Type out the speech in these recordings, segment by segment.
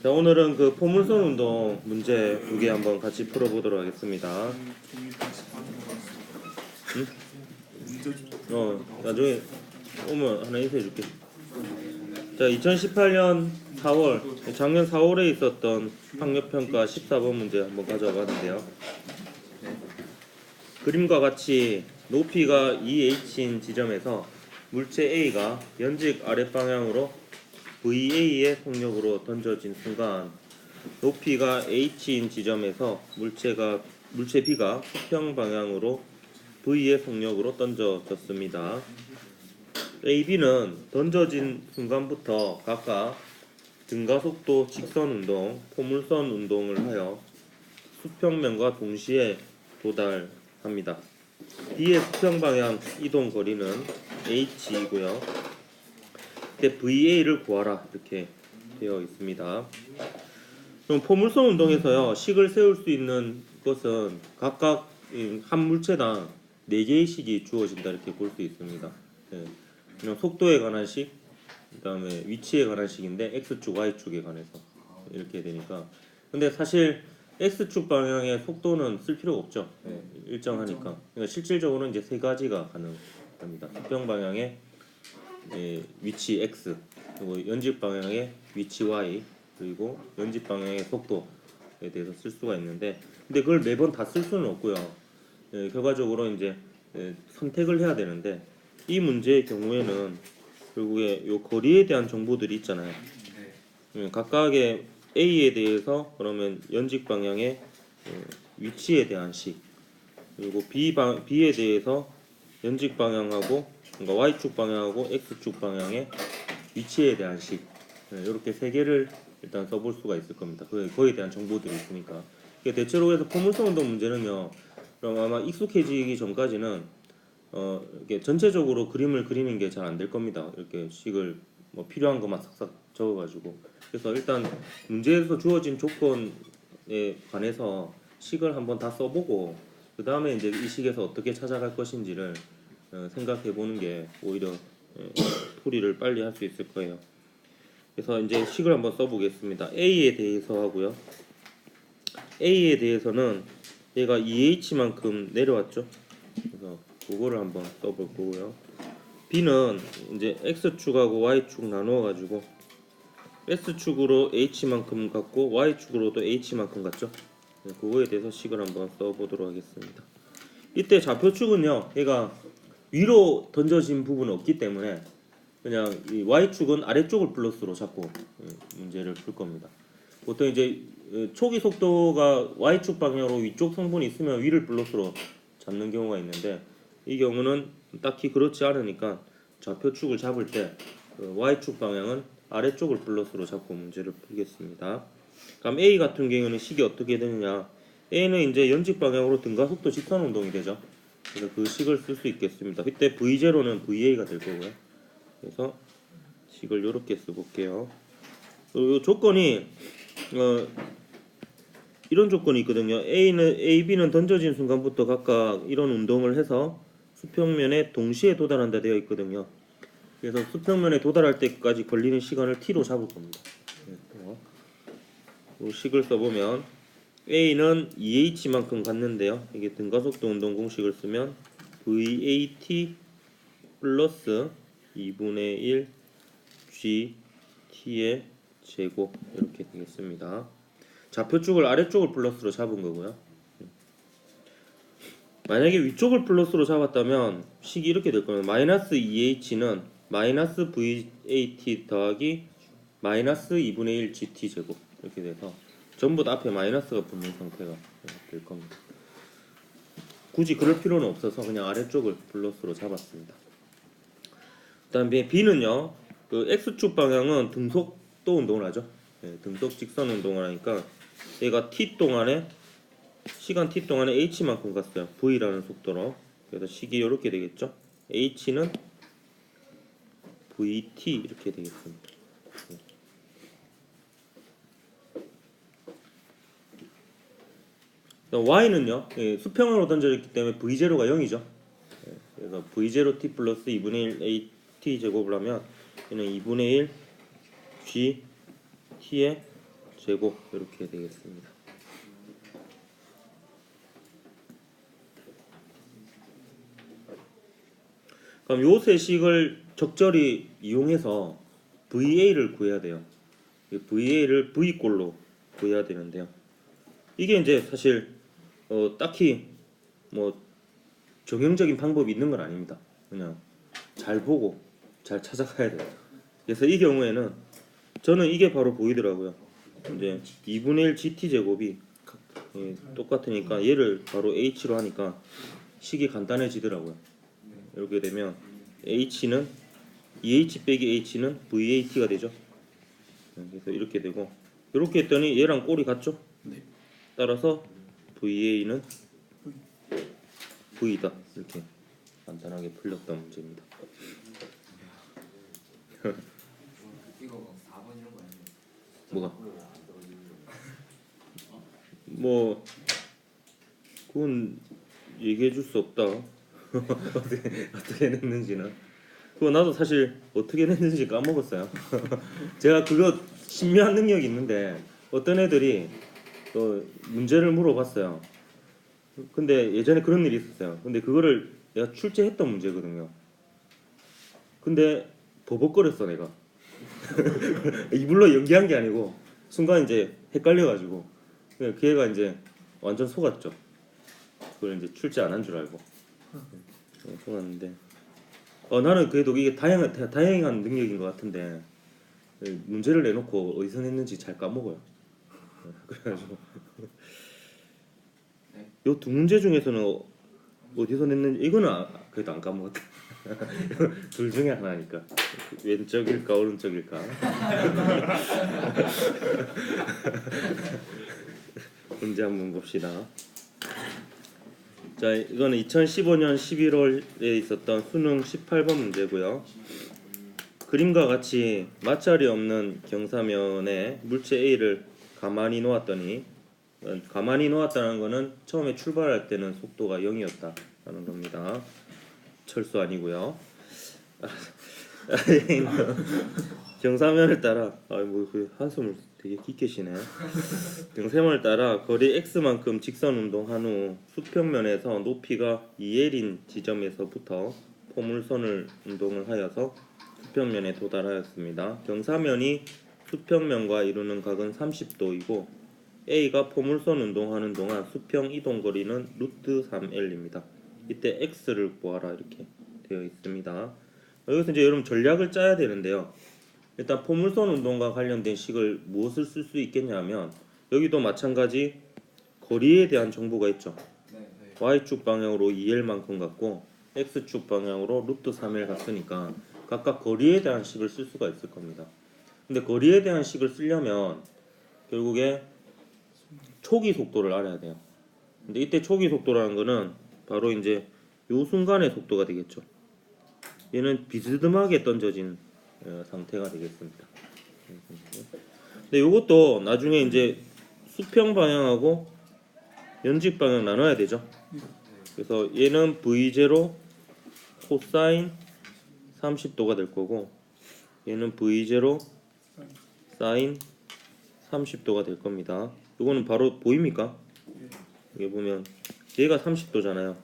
자, 오늘은 그 포물선 운동 문제 2개 한번 같이 풀어보도록 하겠습니다. 나중에 오면 하나 인쇄해줄게. 자, 2018년 4월, 작년 4월에 있었던 학력평가 14번 문제 한번 가져와 봤는데요. 그림과 같이 높이가 2h인 지점에서 물체 A가 연직 아랫방향으로 VA의 속력으로 던져진 순간 높이가 h인 지점에서 물체 B가 수평 방향으로 V의 속력으로 던져졌습니다. A, B는 던져진 순간부터 각각 등가속도 직선운동, 포물선 운동을 하여 수평면과 동시에 도달합니다. B의 수평 방향 이동 거리는 h이고요. VA를 구하라 이렇게 되어 있습니다. 그럼 포물선 운동에서요, 식을 세울 수 있는 것은 각각 한 물체당 4개의 식이 주어진다 이렇게 볼 수 있습니다. 그냥 속도에 관한 식, 그 다음에 위치에 관한 식인데 x축, y축에 관해서 이렇게 되니까. 근데 사실 x축 방향의 속도는 쓸 필요가 없죠. 일정하니까. 그러니까 실질적으로는 이제 3가지가 가능합니다. 수평 방향의 위치 x, 그리고 연직 방향의 위치 y, 그리고 연직 방향의 속도에 대해서 쓸 수가 있는데, 근데 그걸 매번 다 쓸 수는 없고요. 결과적으로 이제 선택을 해야 되는데, 이 문제의 경우에는 결국에 요 거리에 대한 정보들이 있잖아요. 각각의 A에 대해서 그러면 연직 방향의 위치에 대한 식, 그리고 B에 대해서 연직 방향하고, 그러니까 y축 방향하고 x축 방향의 위치에 대한 식, 이렇게 3개를 일단 써볼 수가 있을 겁니다. 그거에 대한 정보들이 있으니까. 대체로 해서 포물선 운동 문제는요, 그럼 아마 익숙해지기 전까지는 이렇게 전체적으로 그림을 그리는 게 잘 안 될 겁니다. 이렇게 식을 뭐 필요한 것만 싹싹 적어가지고. 그래서 일단 문제에서 주어진 조건에 관해서 식을 한번 다 써보고, 그 다음에 이제 이 식에서 어떻게 찾아갈 것인지를 생각해 보는 게 오히려 풀이를 빨리 할 수 있을 거예요. 그래서 이제 식을 한번 써보겠습니다. A에 대해서 하고요. A에 대해서는 얘가 2h만큼 내려왔죠. 그래서 그거를 한번 써볼 거고요. B는 이제 x축하고 y축 나누어 가지고 s축으로 h만큼 갖고 y축으로도 h만큼 갖죠. 그거에 대해서 식을 한번 써보도록 하겠습니다. 이때 좌표축은요, 얘가 위로 던져진 부분은 없기 때문에 그냥 이 y축은 아래쪽을 플러스로 잡고 문제를 풀 겁니다. 보통 이제 초기 속도가 y축 방향으로 위쪽 성분이 있으면 위를 플러스로 잡는 경우가 있는데, 이 경우는 딱히 그렇지 않으니까 좌표축을 잡을 때 y축 방향은 아래쪽을 플러스로 잡고 문제를 풀겠습니다. 그럼 A 같은 경우는 식이 어떻게 되느냐? A는 이제 연직 방향으로 등가속도 직선 운동이 되죠. 그래서 그 식을 쓸 수 있겠습니다. 그때 V0는 VA가 될 거고요. 그래서 식을 이렇게 써볼게요. 이 조건이 이런 조건이 있거든요. A, B는 던져진 순간부터 각각 이런 운동을 해서 수평면에 동시에 도달한다 되어 있거든요. 그래서 수평면에 도달할 때까지 걸리는 시간을 t로 잡을 겁니다. 이 식을 써보면 A는 2h만큼 갔는데요. 이게 등가속도 운동 공식을 쓰면 VAT 플러스 2분의 1 GT의 제곱 이렇게 되겠습니다. 좌표축을 아래쪽을 플러스로 잡은 거고요. 만약에 위쪽을 플러스로 잡았다면 식이 이렇게 될 거예요. 마이너스 2h는 마이너스 VAT 더하기 마이너스 2분의 1 GT 제곱 이렇게 돼서 전부 다 앞에 마이너스가 붙는 상태가 될 겁니다. 굳이 그럴 필요는 없어서 그냥 아래쪽을 플러스로 잡았습니다. 그 다음에 B는요, 그 X축 방향은 등속도 운동을 하죠. 등속 직선 운동을 하니까 얘가 t 동안에 시간 t 동안에 h만큼 갔어요. v라는 속도로. 그래서 식이 이렇게 되겠죠. h는 vt 이렇게 되겠습니다. y는요, 수평으로 던져졌기 때문에 v0가 0이죠. 그래서 v0t 플러스 2분의 1 at 제곱을 하면 얘는 2분의 1 g t의 제곱 이렇게 되겠습니다. 그럼 요 세 식을 적절히 이용해서 VA를 구해야 돼요. 이 VA를 V꼴로 구해야 되는데요. 이게 이제 사실 딱히 뭐 정형적인 방법이 있는 건 아닙니다. 그냥 잘 보고 잘 찾아가야 돼요. 그래서 이 경우에는 저는 이게 바로 보이더라고요. 이제 2분의 1 GT 제곱이 똑같으니까 얘를 바로 H로 하니까 식이 간단해지더라고요. 이렇게 되면 H는 2H 빼기 H는 VAT가 되죠. 그래서 이렇게 되고 이렇게 했더니 얘랑 꼴이 같죠? 따라서 VA는 V다. 이렇게 간단하게 풀렸던 문제입니다. 이거 4번 이런 거 아니에요? 뭐가? 뭐 그건 얘기해 줄 수 없다. 어떻게 냈는지는. 그거 나도 사실 어떻게 냈는지 까먹었어요. 제가 그거 신묘한 능력이 있는데 어떤 애들이 문제를 물어봤어요. 근데 예전에 그런 일이 있었어요. 근데 그거를 내가 출제했던 문제거든요. 근데 버벅거렸어 내가. 이불로 연기한 게 아니고 순간 이제 헷갈려가지고 그 애가 이제 완전 속았죠. 그걸 이제 출제 안 한 줄 알고 속았는데 나는 그래도 이게 다양한 능력인 것 같은데 문제를 내놓고 어디서 냈는지 잘 까먹어요. 그래가지고 요 두 문제 중에서는 어디서 냈는지 이거는 그래도 안 까먹었다. 둘 중에 하나니까 왼쪽일까 오른쪽일까. 문제 한번 봅시다. 자, 이거는 2015년 11월에 있었던 수능 18번 문제고요. 그림과 같이 마찰이 없는 경사면에 물체 A를 가만히 놓았더니 가만히 놓았다는 거는 처음에 출발할 때는 속도가 0이었다라는 겁니다. 철수 아니고요. 경사면을 따라 그 한숨을 되게 깊게 쉬네. 경사면을 따라 거리 x만큼 직선 운동한 후 수평면에서 높이가 2L인 지점에서부터 포물선을 운동을 하여서 수평면에 도달하였습니다. 경사면이 수평면과 이루는 각은 30도이고 A가 포물선 운동하는 동안 수평 이동 거리는 루트 3L입니다. 이때 x를 구하라 이렇게 되어 있습니다. 여기서 이제 여러분 전략을 짜야 되는데요. 일단 포물선 운동과 관련된 식을 무엇을 쓸 수 있겠냐면 여기도 마찬가지 거리에 대한 정보가 있죠. y축 방향으로 2L만큼 같고 x축 방향으로 루트 3L 같으니까 각각 거리에 대한 식을 쓸 수가 있을 겁니다. 근데 거리에 대한 식을 쓰려면 결국에 초기 속도를 알아야 돼요. 근데 이때 초기 속도라는 거는 바로 이제 요 순간의 속도가 되겠죠. 얘는 비스듬하게 던져진 상태가 되겠습니다. 근데 요것도 나중에 이제 수평 방향하고 연직 방향 나눠야 되죠. 그래서 얘는 V0 코사인 30도가 될 거고 얘는 V0 사인 30도가 될 겁니다. 요거는 바로 보입니까? 여기 보면 얘가 30도잖아요.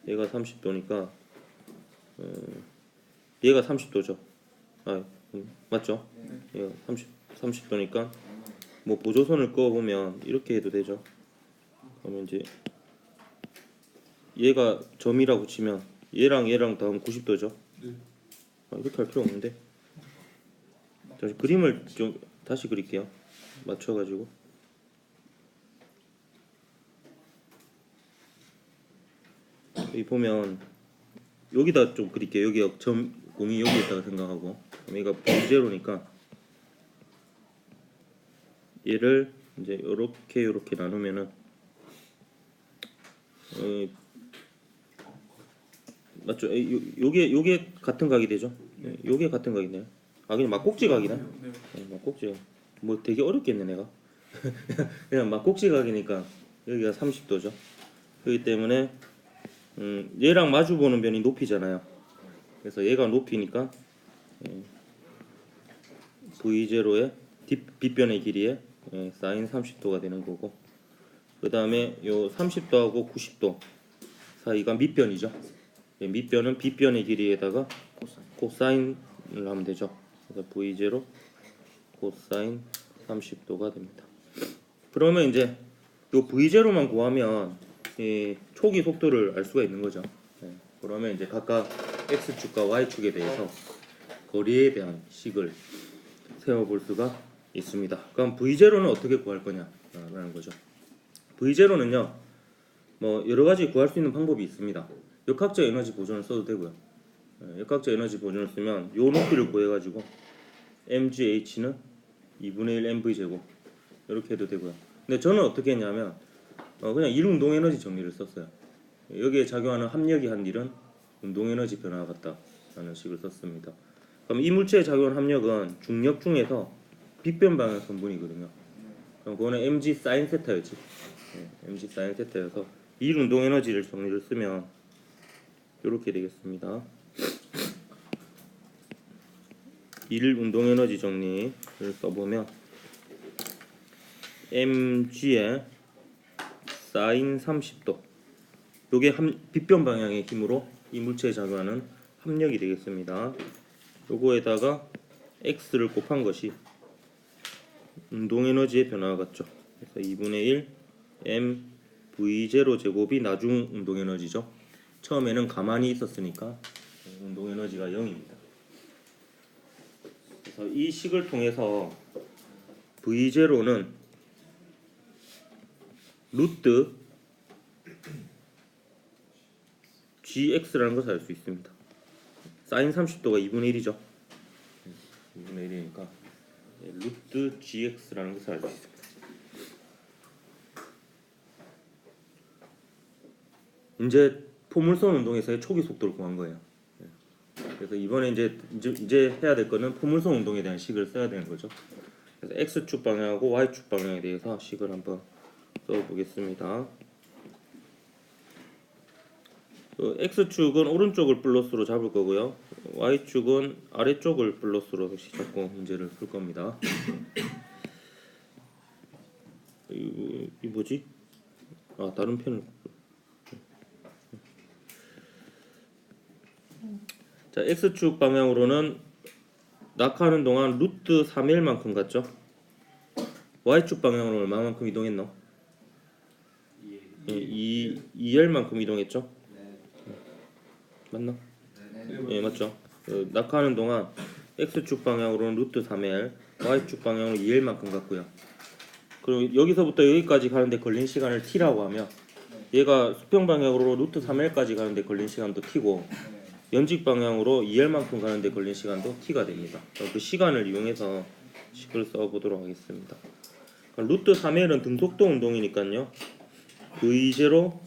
얘가 30도니까 얘가 30도죠. 맞죠? 얘가 30도니까 뭐 보조선을 그어 보면 이렇게 해도 되죠. 그러면 이제 얘가 점이라고 치면 얘랑 다음 90도죠. 이렇게 할 필요 없는데. 자, 그림을 좀 다시 그릴게요. 맞춰가지고. 여기 보면 여기다 좀 그릴게요. 여기가 점 공이 여기 있다고 생각하고 여기가 V0니까 얘를 이제 요렇게 나누면은 맞죠? 요게 같은 각이 되죠? 요게 같은 각이네요. 그냥 막꼭지 각이네. 막꼭지. 뭐 되게 어렵겠네 내가. 그냥 막꼭지 각이니까 여기가 30도죠. 그렇기 때문에 얘랑 마주 보는 변이 높이잖아요. 그래서 얘가 높이니까 V0에 빗변의 길이에 사인 30도가 되는 거고, 그 다음에 요 30도하고 90도 사이가 밑변이죠. 밑변은 빗변의 길이에다가 코사인을 하면 되죠. 그래서 V0 코사인 30도가 됩니다. 그러면 이제 요 V0만 구하면 이 초기 속도를 알 수가 있는 거죠. 그러면 이제 각각 X축과 Y축에 대해서 거리에 대한 식을 세워볼 수가 있습니다. 그럼 V0는 어떻게 구할 거냐라는 거죠. V0는요, 뭐 여러 가지 구할 수 있는 방법이 있습니다. 역학적 에너지 보존을 써도 되고요. 역학적 에너지 보존을 쓰면 요 높이를 구해가지고 mgh는 2분의 1 mv 제곱 이렇게 해도 되고요. 근데 저는 어떻게 했냐면 그냥 일운동 에너지 정리를 썼어요. 여기에 작용하는 합력이 한 일은 운동 에너지 변화와 같다라는 식을 썼습니다. 그럼 이 물체에 작용하는 합력은 중력 중에서 빗변 방향 성분이거든요. 그럼 그거는 mg 사인 세타였지. mg 사인 세타여서 일 운동 에너지를 정리를 쓰면 이렇게 되겠습니다. 일 운동 에너지 정리를 써보면 mg의 사인 30도, 요게 빗변 방향의 힘으로 이 물체에 작용하는 합력이 되겠습니다. 요거에다가 x를 곱한 것이 운동 에너지의 변화와 같죠. 그래서 2분의 1 m v0 제곱이 나중 운동 에너지죠. 처음에는 가만히 있었으니까 운동 에너지가 0입니다. 그래서 이 식을 통해서 v0는 루트 gx라는 것을 알 수 있습니다. 사인 30도가 2분의 1이죠. 2분의 1이니까 루트 gx라는 것을 알 수 있습니다. 이제 포물선 운동에서의 초기 속도를 구한 거예요. 그래서 이번에 이제 해야 될 거는 포물선 운동에 대한 식을 써야 되는 거죠. 그래서 x축 방향하고 y축 방향에 대해서 식을 한번 써보겠습니다. x축은 오른쪽을 플러스로 잡을 거고요. y축은 아래쪽을 플러스로 잡고 문제를 풀 겁니다. 이 뭐지? 다른 펜을. 자, x축 방향으로는 낙하하는 동안 루트 3L만큼 갔죠. y축 방향으로 얼마만큼 이동했노? 2L만큼 이동했죠. 맞나? 예, 맞죠. 낙하하는 동안 x축 방향으로는 루트 3L, y축 방향으로 2L만큼 갔고요. 그리고 여기서부터 여기까지 가는데 걸린 시간을 t라고 하면 얘가 수평 방향으로 루트 3L까지 가는데 걸린 시간도 t고 연직 방향으로 2L만큼 가는데 걸린 시간도 t가 됩니다. 그 시간을 이용해서 식을 써보도록 하겠습니다. 루트 3L은 등속도 운동이니까요. V0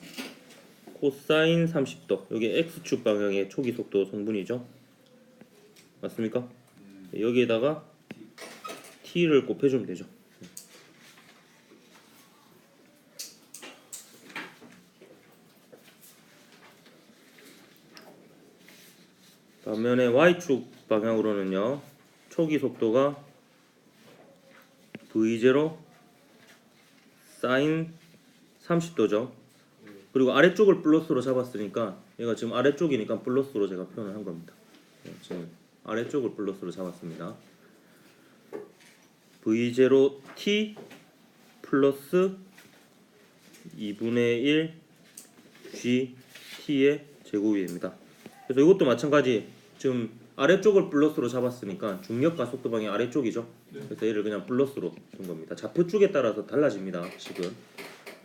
코사인 30도, 여기 x축 방향의 초기 속도 성분이죠. 맞습니까? 여기에다가 t를 곱해주면 되죠. 반면에 y축 방향으로는요, 초기 속도가 v0 사인 30도죠. 그리고 아래쪽을 플러스로 잡았으니까 얘가 지금 아래쪽이니까 플러스로 제가 표현을 한 겁니다. 지금 아래쪽을 플러스로 잡았습니다. v0t 플러스 2분의 1 gt의 제곱이 됩니다. 그래서 이것도 마찬가지 지금 아래쪽을 플러스로 잡았으니까 중력과 속도 방향 아래쪽이죠. 그래서 얘를 그냥 플러스로 둔 겁니다. 좌표 쪽에 따라서 달라집니다. 식은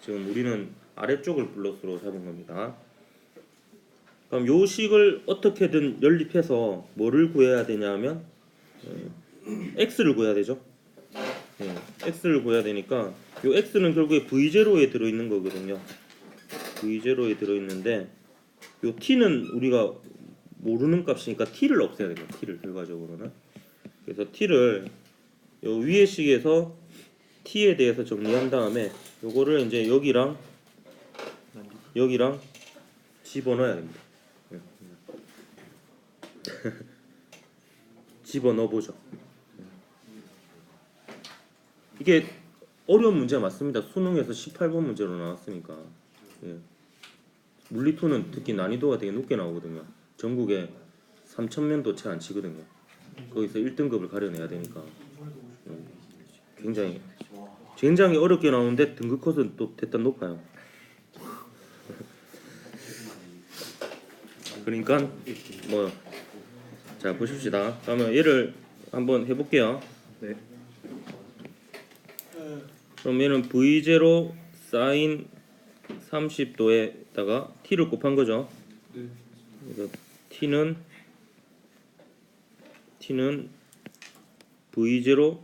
지금 우리는 아래쪽을 플러스로 잡은 겁니다. 그럼 요 식을 어떻게든 연립해서 뭐를 구해야 되냐면 x를 구해야 되죠. x를 구해야 되니까 요 x는 결국에 v0에 들어있는 거거든요. v0에 들어있는데 요 t는 우리가 모르는 값이니까 t를 없애야 됩니다. t를 결과적으로는. 그래서 t를 요 위의 식에서 t에 대해서 정리한 다음에 요거를 이제 여기랑 집어넣어야 됩니다. 집어넣어 보죠. 이게 어려운 문제 맞습니다. 수능에서 18번 문제로 나왔으니까. 예. 물리2는 특히 난이도가 되게 높게 나오거든요. 전국에 3,000명도 채 안 치거든요. 거기서 1등급을 가려내야 되니까. 굉장히 어렵게 나오는데 등급 컷은 또 대단 높아요. 그러니까 뭐 자 보십시다. 그러면 얘를 한번 해볼게요. 네. 그럼 얘는 V0 사인 30도에다가 t를 곱한 거죠. 네. 그래서 t는 V0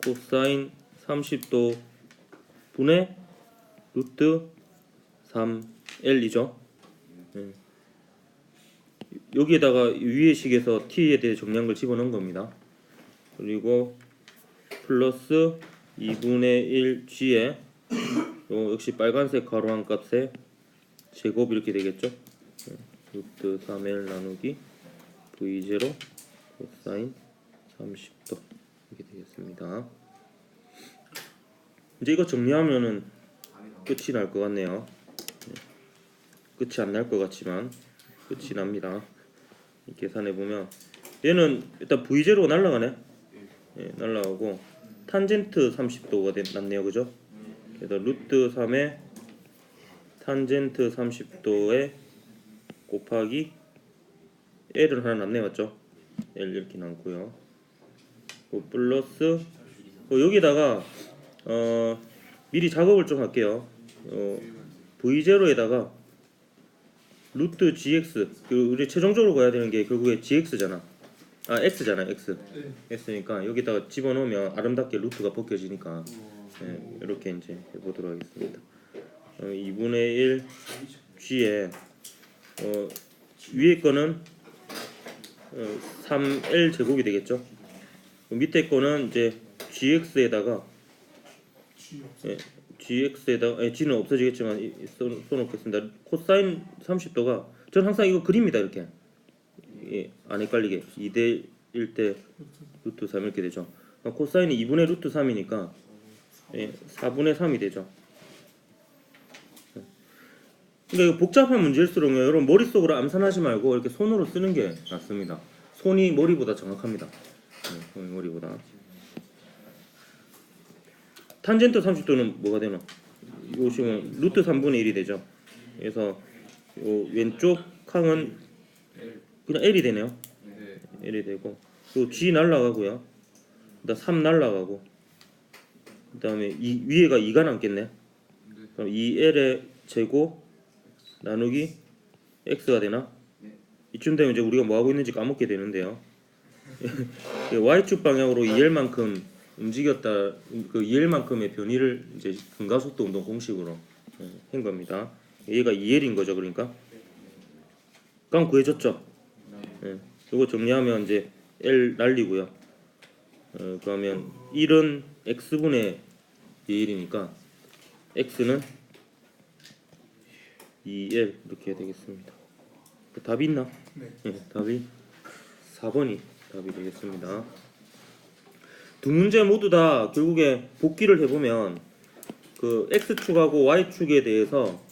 코사인 30도 분의 루트 3L이죠. 여기에다가 위의 식에서 t에 대해 정리한 걸 집어넣은 겁니다. 그리고 플러스 2분의 1 g에 역시 빨간색 가로한 값의 제곱 이렇게 되겠죠. 루트 3L 나누기 V0 코사인 30도 이렇게 되겠습니다. 이제 이거 정리하면은 끝이 날 것 같네요. 끝이 안 날 것 같지만 끝이 납니다. 계산해 보면 얘는 일단 V0가 날라가네. 예, 날라가고 탄젠트 30도가 났네요, 그죠? 그래서 루트 3에 탄젠트 30도에 곱하기 L은 하나 남네, 맞죠? L 이렇게 남고요. 플러스 여기다가 미리 작업을 좀 할게요. V0에다가 루트 gx 우리 최종적으로 가야 되는 게 결국에 gx잖아. 아 x잖아, x. x니까 여기다가 집어넣으면 아름답게 루트가 벗겨지니까 이렇게 이제 해보도록 하겠습니다. 2분의 1 g에 위에 거는 3L 제곱이 되겠죠. 밑에 거는 이제 gx에다가 gx에다가 g는 없어지겠지만 써놓겠습니다. 코사인 30도가 전 항상 이거 그립니다. 이렇게 안 헷갈리게 2대 1대 루트 3 이렇게 되죠. 코사인이 2분의 루트 3이니까 4분의 3이 되죠. 그러니까 복잡한 문제일수록 여러분 머릿속으로 암산하지 말고 이렇게 손으로 쓰는 게 낫습니다. 손이 머리보다 정확합니다. 손이 머리보다. 탄젠트 30도는 뭐가 되나? 이거 보시면 루트 3분의 1이 되죠. 그래서 요 왼쪽 칸은 그냥 L이 되네요. L이 되고 또 G 날라가고요. 그다음 3 날라가고 그다음에 위에가 2가 남겠네. 그럼 2L의 제곱 나누기 X가 되나? 이쯤 되면 이제 우리가 뭐 하고 있는지 까먹게 되는데요. Y축 방향으로 2L만큼 움직였다. 그 2L만큼의 변이를 이제 근가속도 운동 공식으로 한 겁니다. 얘가 2L인 거죠, 그러니까. 깡 구해줬죠. 이거 정리하면 이제 L 날리고요. 그러면 1은 x분의 2L이니까 x는 2L 이렇게 되겠습니다. 답이 있나? 네. 답이 4번이 답이 되겠습니다. 두 문제 모두 다 결국에 복기를 해보면 그 x축하고 y축에 대해서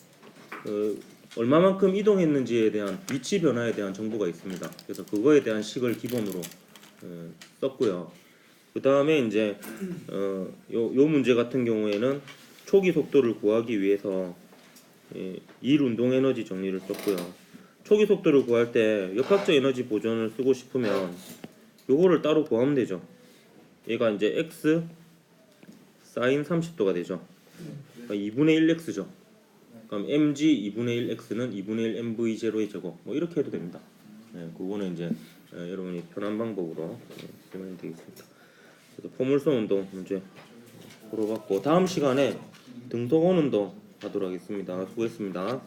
얼마만큼 이동했는지에 대한 위치 변화에 대한 정보가 있습니다. 그래서 그거에 대한 식을 기본으로 썼고요. 그 다음에 이제 요 문제 같은 경우에는 초기 속도를 구하기 위해서 일 운동 에너지 정리를 썼고요. 초기 속도를 구할 때 역학적 에너지 보존을 쓰고 싶으면 요거를 따로 구하면 되죠. 얘가 이제 x 사인 30도가 되죠. 그러니까 2분의 1x죠. 그럼 mg 2분의 1x는 2분의 1 mv0의 제곱 뭐 이렇게 해도 됩니다. 그거는 이제 여러분이 편한 방법으로 쓰면 되겠습니다. 그래서 포물선 운동 문제 풀어봤고 다음 시간에 등속원 운동 하도록 하겠습니다. 수고했습니다.